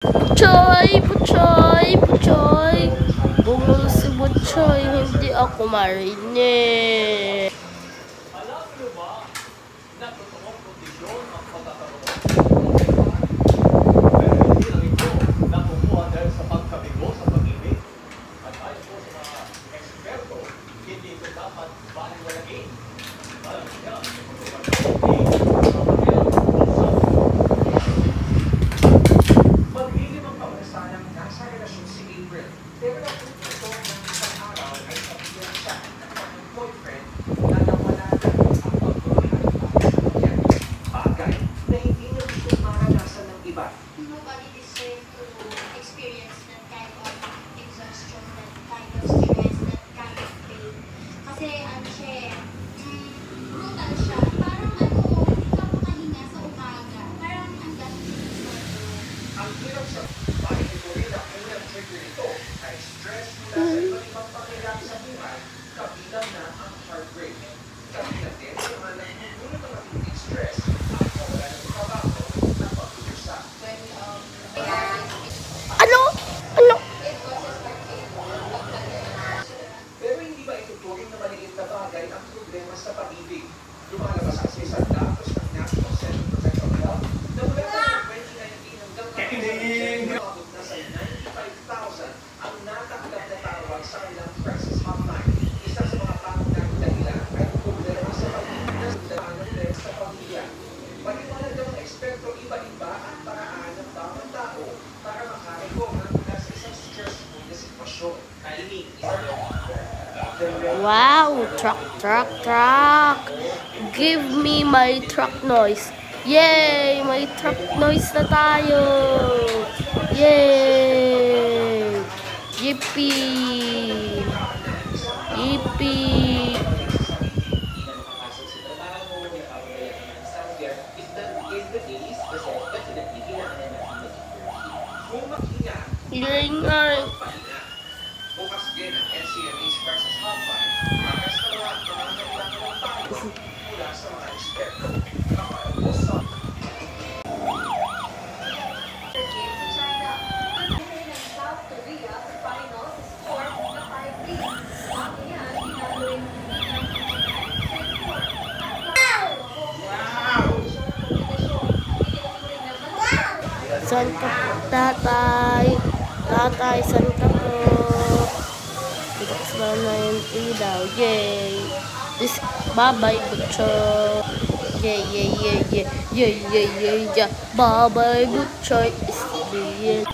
Butchoy, Butchoy, Butchoy. Bumulong si Butchoy, hindi ako marinig. Alam niyo ba na totoong kondisyon ang pagkakaroon? Pero hindi lang ito nakukuha dahil sa pagkabigo sa pag-ibig. At ayon po sa mga eksperto, hindi ito dapat baliwalain. Alam niya, Maglilim ang kaulasanang nasa relasyon si April. Pero napunto ng isang araw ay sabihan siya ng kanyang boyfriend na nawala na ang pagtuloy at pagkakasakyan. Bagay na hindi niya gusto maranasan ng iba. Nobody deserves to experience that kind of exhaustion, that kind of stress, that kind of pain. Kasi ano siya, brutal siya. Parang hindi ka makahinga sa umaga. Parang ang gastos mo. Ang hirap sa bahay ni Corina unang trigger ito ay stress mula sa iba't ibang pangyayari sa buhay, kabilang na ang heartbreak. Kabilang din sa mga nagmumulot ng matinding stress, ang kawalan ng trabaho at pagkukusa. Ano? Ano? Pero hindi ba ito turing na maliit na bagay ang problema sa pag-ibig? Lumalabas kasi sa datos ng National Center for Mental Health na mula sa 2019 hanggang umabot na sa 95,000 ang natanggap na tawag sa kanilang crisis hotline. Isa sa mga pangunahing dahilan ay problema sa pag-ibig na sundanan sa pamilya. Paliwanag ng mga eksperto, iba-iba ang paraan ng bawat tao para makarecover mula sa isang stressful na sitwasyon. Kainin, Wow! Truck, truck, truck! Give me my truck noise. Yay! May truck noise na tayo! Yay! Yippee! Yippee! Ingay! bukas din ang NCME's crisis hotline. Ang restaurant na nangangailangan ng payo mula sa mga eksperto. China, pagdating ng South Korea sa finals sa sport na 5-3. Ang yan, ginagawin Saan ka po, tatay? Tatay, saan ka po? Bigas na na yung ilaw. Yay! This, bye-bye, Butcho. Yay, yay, yay, yay. Yay, yay, yay, yay. Bye-bye, Butcho. It's the end.